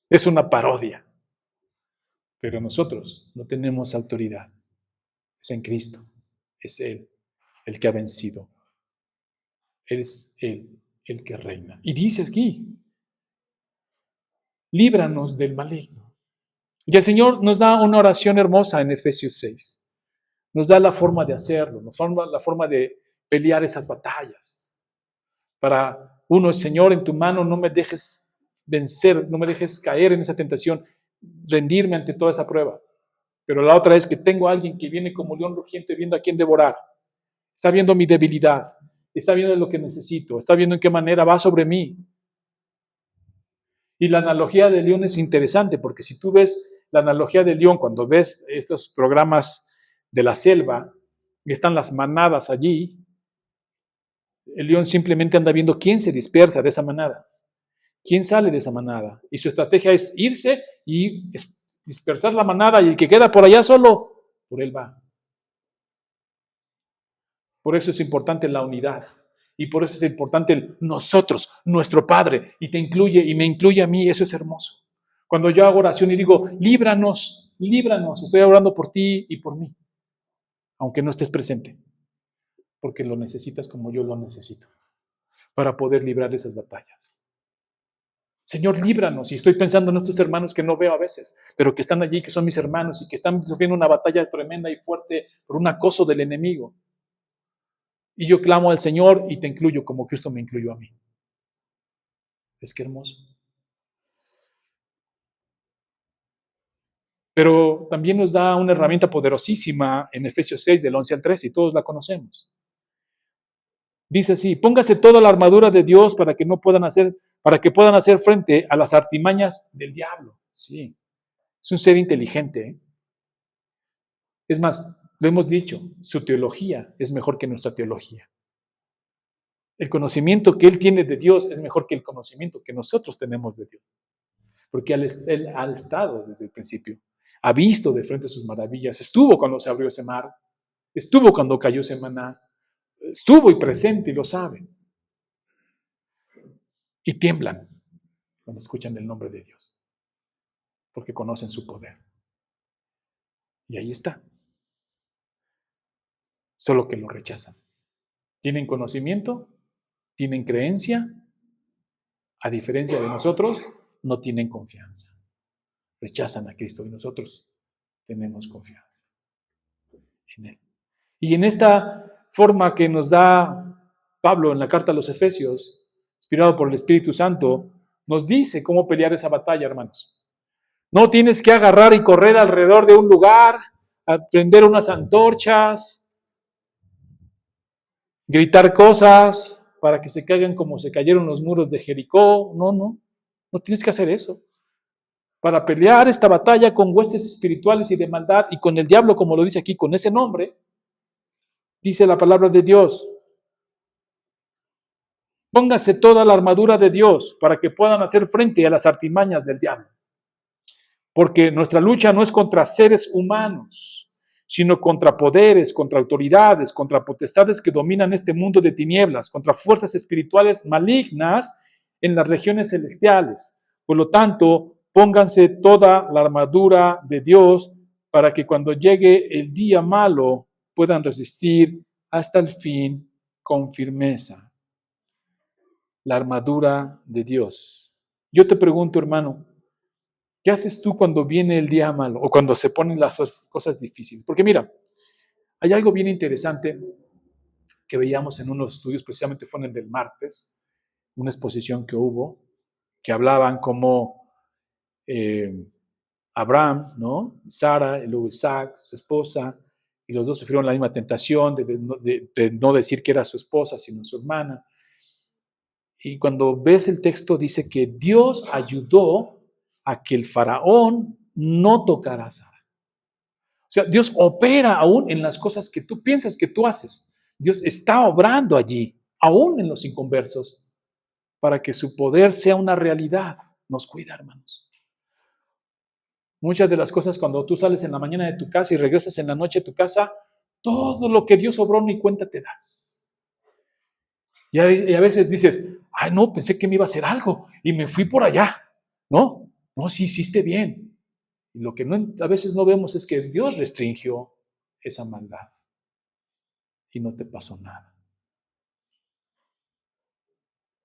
Es una parodia. Pero nosotros no tenemos autoridad. Es en Cristo. Es Él el que ha vencido. Es Él el que reina. Y dice aquí, líbranos del maligno. Y el Señor nos da una oración hermosa en Efesios 6. Nos da la forma de hacerlo, nos da la forma de pelear esas batallas. Para uno, Señor, en tu mano no me dejes vencer, no me dejes caer en esa tentación, rendirme ante toda esa prueba. Pero la otra es que tengo a alguien que viene como león rugiente viendo a quién devorar. Está viendo mi debilidad, está viendo lo que necesito, está viendo en qué manera va sobre mí. Y la analogía del león es interesante, porque si tú ves la analogía del león, cuando ves estos programas de la selva, y están las manadas allí, el león simplemente anda viendo quién se dispersa de esa manada, quién sale de esa manada. Y su estrategia es irse y dispersar la manada, y el que queda por allá solo, por él va. Por eso es importante la unidad. Y por eso es importante el nosotros, nuestro Padre, y te incluye y me incluye a mí. Eso es hermoso. Cuando yo hago oración y digo, líbranos, líbranos, estoy orando por ti y por mí, aunque no estés presente, porque lo necesitas como yo lo necesito, para poder librar esas batallas. Señor, líbranos. Y estoy pensando en estos hermanos que no veo a veces, pero que están allí, que son mis hermanos y que están sufriendo una batalla tremenda y fuerte por un acoso del enemigo. Y yo clamo al Señor y te incluyo como Cristo me incluyó a mí. Es que hermoso. Pero también nos da una herramienta poderosísima en Efesios 6, del 11 al 13, y todos la conocemos. Dice así, póngase toda la armadura de Dios para que puedan hacer frente a las artimañas del diablo. Sí, es un ser inteligente, ¿eh? Es más, lo hemos dicho, su teología es mejor que nuestra teología. El conocimiento que él tiene de Dios es mejor que el conocimiento que nosotros tenemos de Dios. Porque él ha estado desde el principio, ha visto de frente sus maravillas, estuvo cuando se abrió ese mar, estuvo cuando cayó ese maná, estuvo y presente y lo sabe. y tiemblan cuando escuchan el nombre de Dios, porque conocen su poder. Y ahí está. Solo que lo rechazan. Tienen conocimiento, tienen creencia, a diferencia de nosotros, no tienen confianza. Rechazan a Cristo y nosotros tenemos confianza en Él. Y en esta forma que nos da Pablo en la carta a los Efesios, inspirado por el Espíritu Santo, nos dice cómo pelear esa batalla, hermanos. No tienes que agarrar y correr alrededor de un lugar, prender unas antorchas, gritar cosas para que se caigan como se cayeron los muros de Jericó. No tienes que hacer eso. Para pelear esta batalla con huestes espirituales y de maldad y con el diablo, como lo dice aquí, con ese nombre, dice la palabra de Dios: póngase toda la armadura de Dios para que puedan hacer frente a las artimañas del diablo. Porque nuestra lucha no es contra seres humanos, sino contra poderes, contra autoridades, contra potestades que dominan este mundo de tinieblas, contra fuerzas espirituales malignas en las regiones celestiales. Por lo tanto, pónganse toda la armadura de Dios para que cuando llegue el día malo puedan resistir hasta el fin con firmeza. La armadura de Dios. Yo te pregunto, hermano, ¿qué haces tú cuando viene el día malo o cuando se ponen las cosas difíciles? Porque mira, hay algo bien interesante que veíamos en unos estudios, precisamente fue en el del martes, una exposición que hubo, que hablaban como Abraham, ¿no? Sara, y luego Isaac, su esposa, y los dos sufrieron la misma tentación de no decir que era su esposa, sino su hermana. Y cuando ves el texto dice que Dios ayudó a que el faraón no tocara a Sara. O sea, Dios opera aún en las cosas que tú piensas que tú haces. Dios está obrando allí, aún en los inconversos, para que su poder sea una realidad. Nos cuida, hermanos. Muchas de las cosas cuando tú sales en la mañana de tu casa y regresas en la noche a tu casa, todo lo que Dios obró ni cuenta te das. Y a veces dices, ay no, pensé que me iba a hacer algo y me fui por allá. No, sí hiciste bien. Y lo que a veces no vemos es que Dios restringió esa maldad y no te pasó nada.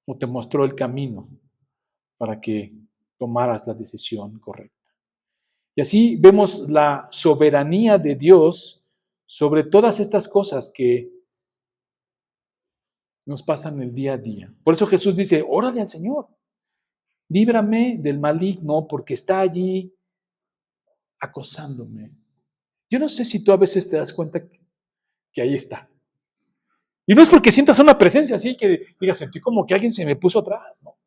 O te mostró el camino para que tomaras la decisión correcta. Y así vemos la soberanía de Dios sobre todas estas cosas que nos pasan el día a día. Por eso Jesús dice, órale al Señor, líbrame del maligno porque está allí acosándome. Yo no sé si tú a veces te das cuenta que ahí está. Y no es porque sientas una presencia así que digas, sentí como que alguien se me puso atrás, ¿no?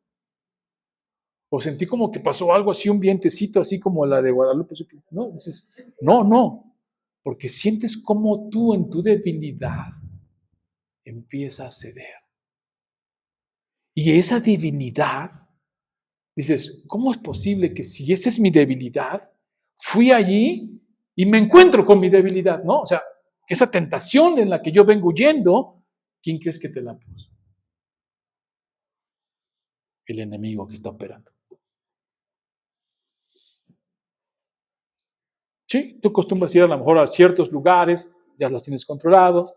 O sentí como que pasó algo así, un vientecito así como la de Guadalupe. No, dices, no, porque sientes como tú en tu debilidad empieza a ceder. Y esa debilidad, dices, ¿cómo es posible que si esa es mi debilidad, fui allí y me encuentro con mi debilidad? ¿No? O sea, que esa tentación en la que yo vengo huyendo, ¿quién crees que te la puso? El enemigo que está operando. Sí, tú acostumbras ir a lo mejor a ciertos lugares, ya los tienes controlados,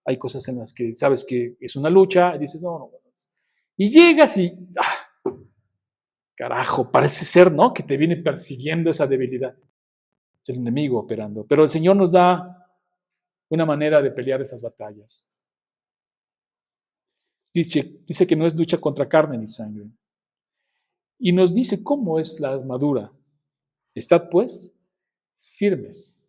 hay cosas en las que sabes que es una lucha, y dices, no. Y llegas y, carajo, parece ser, ¿no? Que te viene persiguiendo esa debilidad. Es el enemigo operando. Pero el Señor nos da una manera de pelear esas batallas. Dice que no es lucha contra carne ni sangre. Y nos dice cómo es la armadura. Estad pues firmes,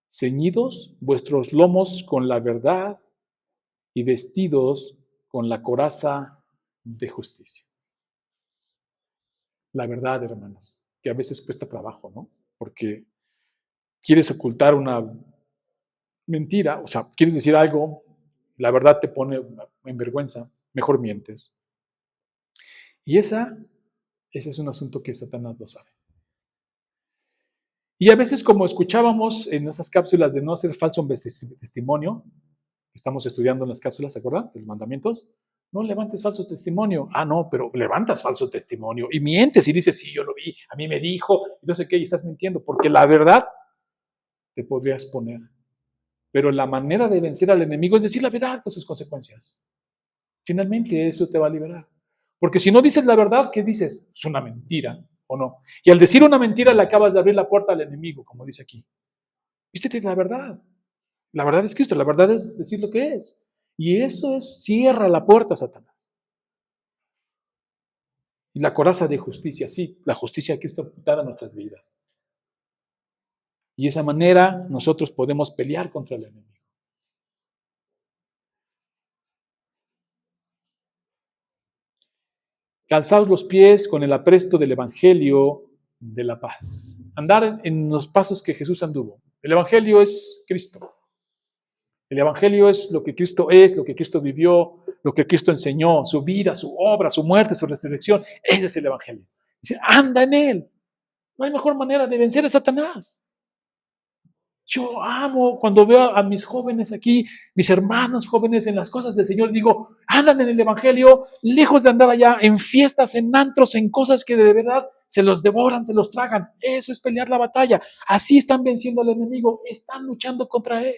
ceñidos vuestros lomos con la verdad y vestidos con la coraza de justicia. La verdad, hermanos, que a veces cuesta trabajo, ¿no? Porque quieres ocultar una mentira, o sea, quieres decir algo, la verdad te pone en vergüenza, mejor mientes. Y ese es un asunto que Satanás lo sabe. Y a veces, como escuchábamos en esas cápsulas de no hacer falso testimonio, estamos estudiando en las cápsulas, ¿se acuerdan? De los mandamientos. No levantes falso testimonio. Ah, no, pero levantas falso testimonio y mientes y dices, sí, yo lo vi, a mí me dijo, y no sé qué, y estás mintiendo, porque la verdad te podrías poner. Pero la manera de vencer al enemigo es decir la verdad con sus consecuencias. Finalmente eso te va a liberar. Porque si no dices la verdad, ¿qué dices? Es una mentira o no. Y al decir una mentira le acabas de abrir la puerta al enemigo, como dice aquí. Vístete la verdad. La verdad es Cristo, la verdad es decir lo que es. Y eso es, cierra la puerta a Satanás. Y la coraza de justicia, sí, la justicia de Cristo apuntada a nuestras vidas. Y de esa manera nosotros podemos pelear contra el enemigo. Calzaos los pies con el apresto del Evangelio de la paz. Andar en los pasos que Jesús anduvo. El Evangelio es Cristo. El Evangelio es lo que Cristo es, lo que Cristo vivió, lo que Cristo enseñó, su vida, su obra, su muerte, su resurrección. Ese es el Evangelio. Dice, anda en él. No hay mejor manera de vencer a Satanás. Yo amo cuando veo a mis jóvenes aquí, mis hermanos jóvenes en las cosas del Señor, digo, andan en el Evangelio, lejos de andar allá en fiestas, en antros, en cosas que de verdad se los devoran, se los tragan. Eso es pelear la batalla. Así están venciendo al enemigo, están luchando contra él.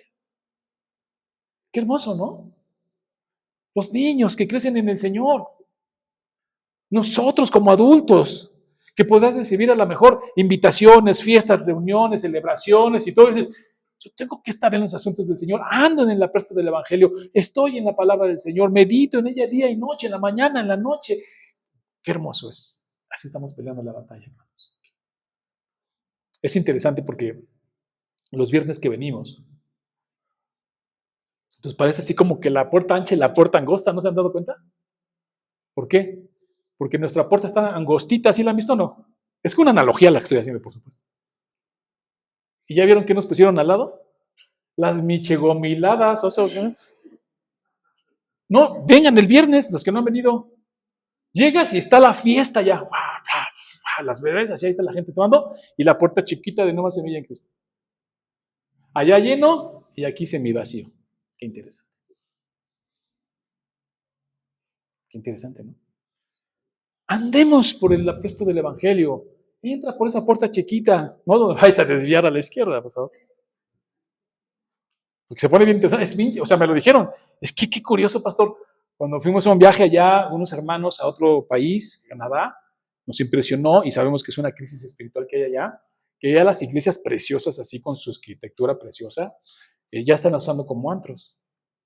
Qué hermoso, ¿no? Los niños que crecen en el Señor. Nosotros como adultos, que podrás recibir a lo mejor invitaciones, fiestas, reuniones, celebraciones y todo eso. Yo tengo que estar en los asuntos del Señor, ando en la presta del Evangelio, estoy en la palabra del Señor, medito en ella día y noche, en la mañana, en la noche. Qué hermoso es. Así estamos peleando la batalla, hermanos. Es interesante porque los viernes que venimos, pues parece así como que la puerta ancha y la puerta angosta, ¿no se han dado cuenta? ¿Por qué? Porque nuestra puerta está angostita, ¿sí la han visto o no? Es una analogía la que estoy haciendo, por supuesto. ¿Y ya vieron qué nos pusieron al lado? Las michegomiladas, o sea, ¿no? No, vengan el viernes, los que no han venido. Llegas y está la fiesta ya. Las bebés, así ahí está la gente tomando. Y la puerta chiquita de Nueva Semilla en Cristo. Allá lleno y aquí semivacío. Qué interesante. Qué interesante, ¿no? Andemos por el apresto del Evangelio. Entra por esa puerta chiquita. No vais a desviar a la izquierda, por favor. Porque se pone bien interesante. O sea, me lo dijeron. Es que qué curioso, pastor. Cuando fuimos a un viaje allá, unos hermanos a otro país, Canadá, nos impresionó y sabemos que es una crisis espiritual que hay allá, que ya las iglesias preciosas, así con su arquitectura preciosa, ya están usando como antros.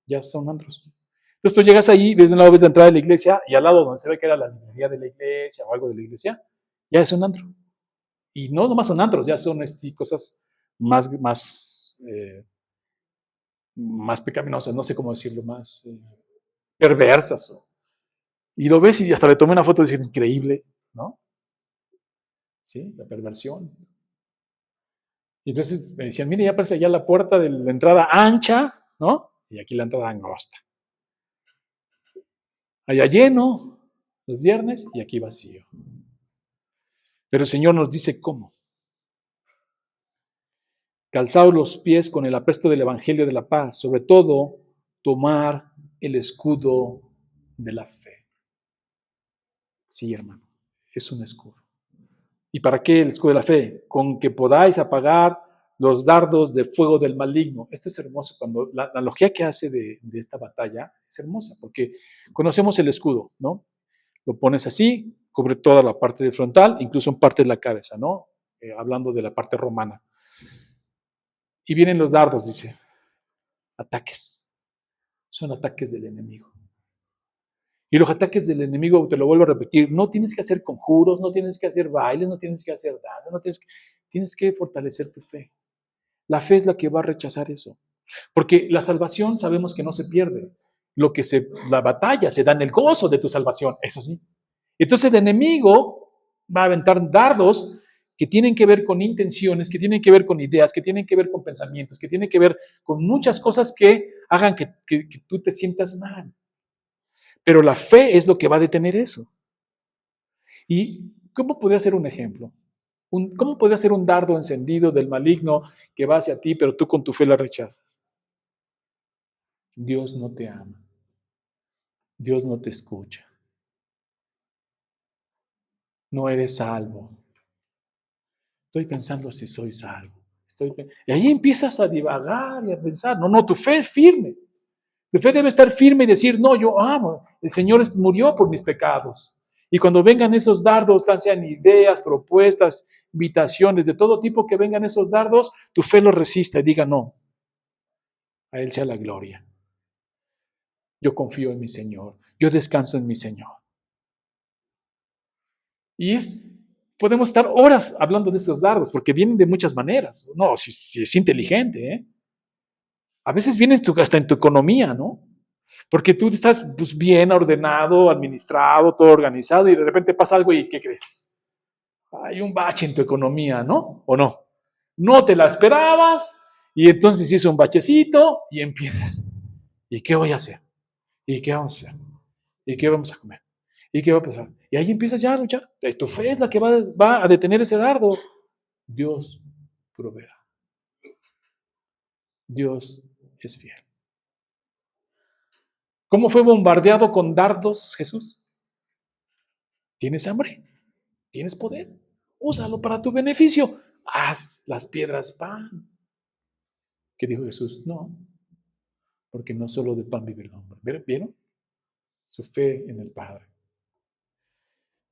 Ya son antros. Entonces tú llegas ahí, ves de un lado ves la entrada de la iglesia y al lado donde se ve que era la librería de la iglesia o algo de la iglesia, ya es un antro. Y no nomás son antros, ya son cosas más pecaminosas, no sé cómo decirlo, más perversas. Y lo ves y hasta le tomé una foto y dices, increíble, ¿no? Sí, la perversión. Y entonces me decían, mire, ya aparece allá la puerta de la entrada ancha, ¿no? Y aquí la entrada angosta. Allá lleno los viernes y aquí vacío. Pero el Señor nos dice cómo. Calzaos los pies con el apresto del Evangelio de la paz, sobre todo tomar el escudo de la fe. Sí, hermano, es un escudo. ¿Y para qué el escudo de la fe? Con que podáis apagar los dardos de fuego del maligno. Esto es hermoso, cuando la analogía que hace de esta batalla es hermosa, porque conocemos el escudo, ¿no? Lo pones así, cubre toda la parte de frontal, incluso en parte de la cabeza, ¿no? Hablando de la parte romana. Y vienen los dardos, dice, ataques. Son ataques del enemigo. Y los ataques del enemigo, te lo vuelvo a repetir, no tienes que hacer conjuros, no tienes que hacer bailes, no tienes que hacer danza, tienes que fortalecer tu fe. La fe es la que va a rechazar eso. Porque la salvación sabemos que no se pierde. La batalla se da en el gozo de tu salvación, eso sí. Entonces el enemigo va a aventar dardos que tienen que ver con intenciones, que tienen que ver con ideas, que tienen que ver con pensamientos, que tienen que ver con muchas cosas que hagan que tú te sientas mal. Pero la fe es lo que va a detener eso. ¿Y cómo podría ser un ejemplo? ¿Cómo podría ser un dardo encendido del maligno que va hacia ti, pero tú con tu fe la rechazas? Dios no te ama. Dios no te escucha. No eres salvo. Estoy pensando si soy salvo. Y ahí empiezas a divagar y a pensar. No, tu fe es firme. Tu fe debe estar firme y decir, no, yo amo. El Señor murió por mis pecados. Y cuando vengan esos dardos, sean ideas, propuestas, invitaciones, de todo tipo que vengan esos dardos, tu fe los resiste y diga, no, a Él sea la gloria. Yo confío en mi Señor. Yo descanso en mi Señor. Y podemos estar horas hablando de esos dardos, porque vienen de muchas maneras. No, si es inteligente, ¿eh? A veces vienen hasta en tu economía, ¿no? Porque tú estás pues, bien ordenado, administrado, todo organizado, y de repente pasa algo y ¿qué crees? Hay un bache en tu economía, ¿no? ¿O no? No te la esperabas, y entonces hizo un bachecito y empiezas. ¿Y qué voy a hacer? ¿Y qué vamos a hacer? ¿Y qué vamos a comer? ¿Y qué va a pasar? Y ahí empiezas ya a luchar. Tu fe es la que va a detener ese dardo. Dios proveerá. Dios es fiel. ¿Cómo fue bombardeado con dardos Jesús? ¿Tienes hambre? ¿Tienes poder? Úsalo para tu beneficio. Haz las piedras pan. ¿Qué dijo Jesús? No, porque no solo de pan vive el hombre. ¿Vieron? Su fe en el Padre.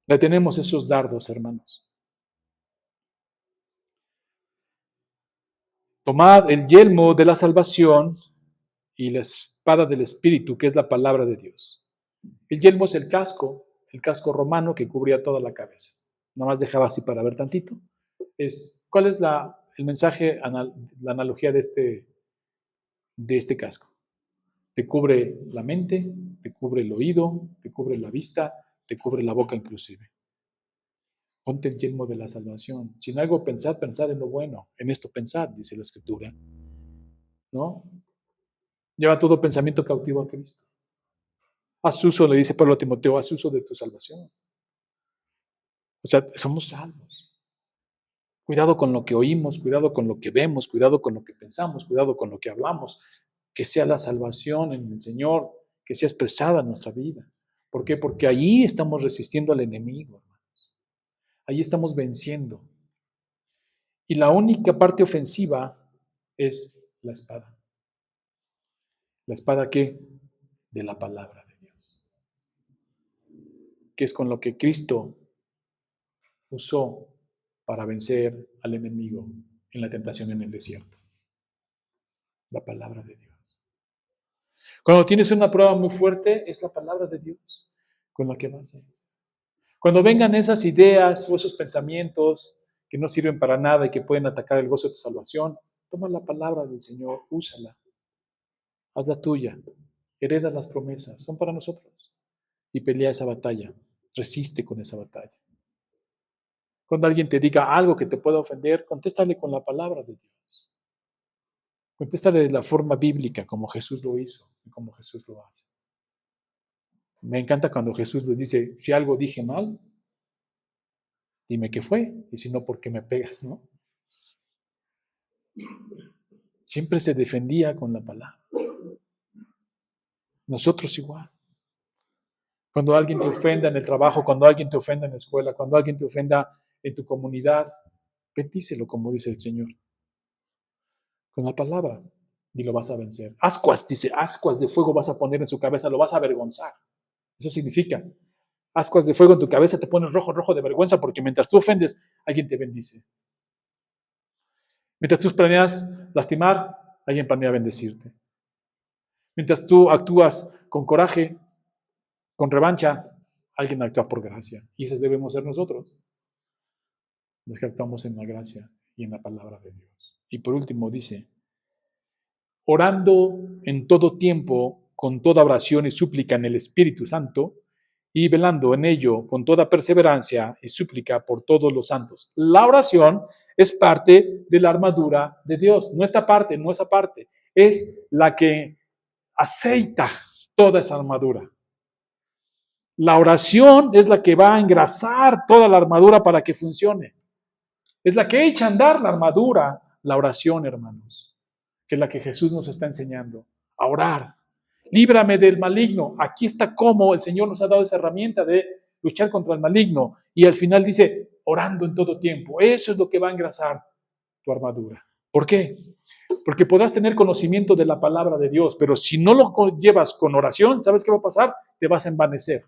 Le tenemos esos dardos, hermanos. Tomad el yelmo de la salvación y la espada del Espíritu, que es la palabra de Dios. El yelmo es el casco romano que cubría toda la cabeza. Nada más dejaba así para ver tantito. ¿Cuál es el mensaje, la analogía de este casco? Te cubre la mente, te cubre el oído, te cubre la vista, te cubre la boca inclusive. Ponte el yelmo de la salvación. Si en algo pensad en lo bueno. En esto pensad, dice la Escritura. ¿No? Lleva todo pensamiento cautivo a Cristo. Haz uso, le dice Pablo a Timoteo, haz uso de tu salvación. O sea, somos salvos. Cuidado con lo que oímos, cuidado con lo que vemos, cuidado con lo que pensamos, cuidado con lo que hablamos. Que sea la salvación en el Señor, que sea expresada en nuestra vida. ¿Por qué? Porque ahí estamos resistiendo al enemigo, hermanos. Ahí estamos venciendo. Y la única parte ofensiva es la espada. ¿La espada qué? De la palabra de Dios. Que es con lo que Cristo usó para vencer al enemigo en la tentación en el desierto. La palabra de Dios. Cuando tienes una prueba muy fuerte, es la palabra de Dios con la que vas a vencer. Cuando vengan esas ideas o esos pensamientos que no sirven para nada y que pueden atacar el gozo de tu salvación, toma la palabra del Señor, úsala, hazla tuya, hereda las promesas, son para nosotros. Y pelea esa batalla, resiste con esa batalla. Cuando alguien te diga algo que te pueda ofender, contéstale con la palabra de Dios. Contéstale de la forma bíblica, como Jesús lo hizo y como Jesús lo hace. Me encanta cuando Jesús les dice, si algo dije mal, dime qué fue, y si no, ¿por qué me pegas, no? Siempre se defendía con la palabra. Nosotros igual. Cuando alguien te ofenda en el trabajo, cuando alguien te ofenda en la escuela, cuando alguien te ofenda en tu comunidad, bendícelo como dice el Señor. Con la palabra y lo vas a vencer. Ascuas, dice, ascuas de fuego vas a poner en su cabeza, lo vas a avergonzar. Eso significa, ascuas de fuego en tu cabeza, te pones rojo de vergüenza porque mientras tú ofendes, alguien te bendice. Mientras tú planeas lastimar, alguien planea bendecirte. Mientras tú actúas con coraje, con revancha, alguien actúa por gracia. Y eso debemos ser nosotros, los que actuamos en la gracia y en la palabra de Dios. Y por último dice, orando en todo tiempo, con toda oración y súplica en el Espíritu Santo, y velando en ello con toda perseverancia y súplica por todos los santos. La oración es parte de la armadura de Dios. No esta parte, no esa parte. Es la que aceita toda esa armadura. La oración es la que va a engrasar toda la armadura para que funcione. Es la que echa a andar la armadura, la oración, hermanos, que es la que Jesús nos está enseñando a orar. Líbrame del maligno. Aquí está cómo el Señor nos ha dado esa herramienta de luchar contra el maligno. Y al final dice, orando en todo tiempo. Eso es lo que va a engrasar tu armadura. ¿Por qué? Porque podrás tener conocimiento de la palabra de Dios, pero si no lo llevas con oración, ¿sabes qué va a pasar? Te vas a envanecer.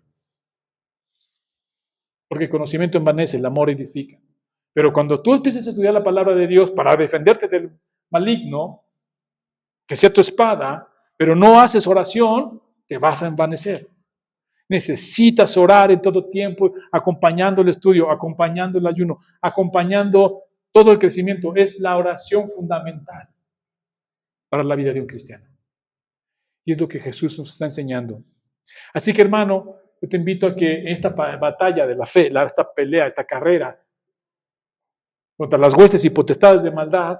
Porque el conocimiento envanece, el amor edifica. Pero cuando tú empieces a estudiar la palabra de Dios para defenderte del maligno, que sea tu espada, pero no haces oración, te vas a envanecer. Necesitas orar en todo tiempo, acompañando el estudio, acompañando el ayuno, acompañando todo el crecimiento. Es la oración fundamental para la vida de un cristiano. Y es lo que Jesús nos está enseñando. Así que, hermano, yo te invito a que esta batalla de la fe, esta pelea, esta carrera contra las huestes y potestades de maldad,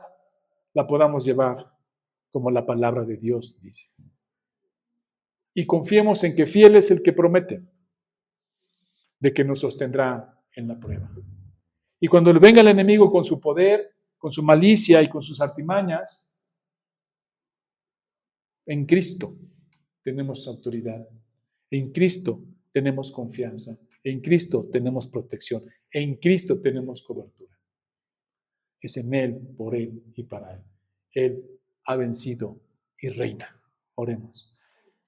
la podamos llevar como la palabra de Dios dice. Y confiemos en que fiel es el que promete, de que nos sostendrá en la prueba. Y cuando venga el enemigo con su poder, con su malicia y con sus artimañas, en Cristo tenemos autoridad, en Cristo tenemos confianza, en Cristo tenemos protección, en Cristo tenemos cobertura. Es en Él, por Él y para Él. Él ha vencido y reina. Oremos.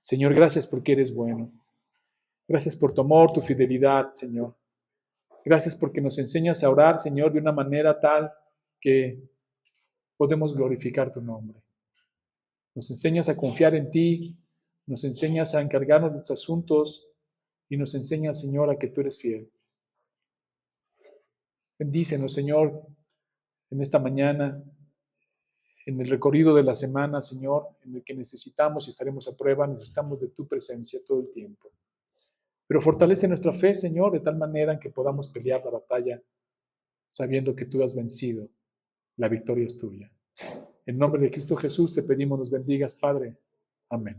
Señor, gracias porque eres bueno. Gracias por tu amor, tu fidelidad, Señor. Gracias porque nos enseñas a orar, Señor, de una manera tal que podemos glorificar tu nombre. Nos enseñas a confiar en ti, nos enseñas a encargarnos de tus asuntos y nos enseñas, Señor, a que tú eres fiel. Bendícenos, Señor, en esta mañana, en el recorrido de la semana, Señor, en el que necesitamos y estaremos a prueba, necesitamos de tu presencia todo el tiempo. Pero fortalece nuestra fe, Señor, de tal manera en que podamos pelear la batalla sabiendo que tú has vencido. La victoria es tuya. En nombre de Cristo Jesús te pedimos nos bendigas, Padre. Amén.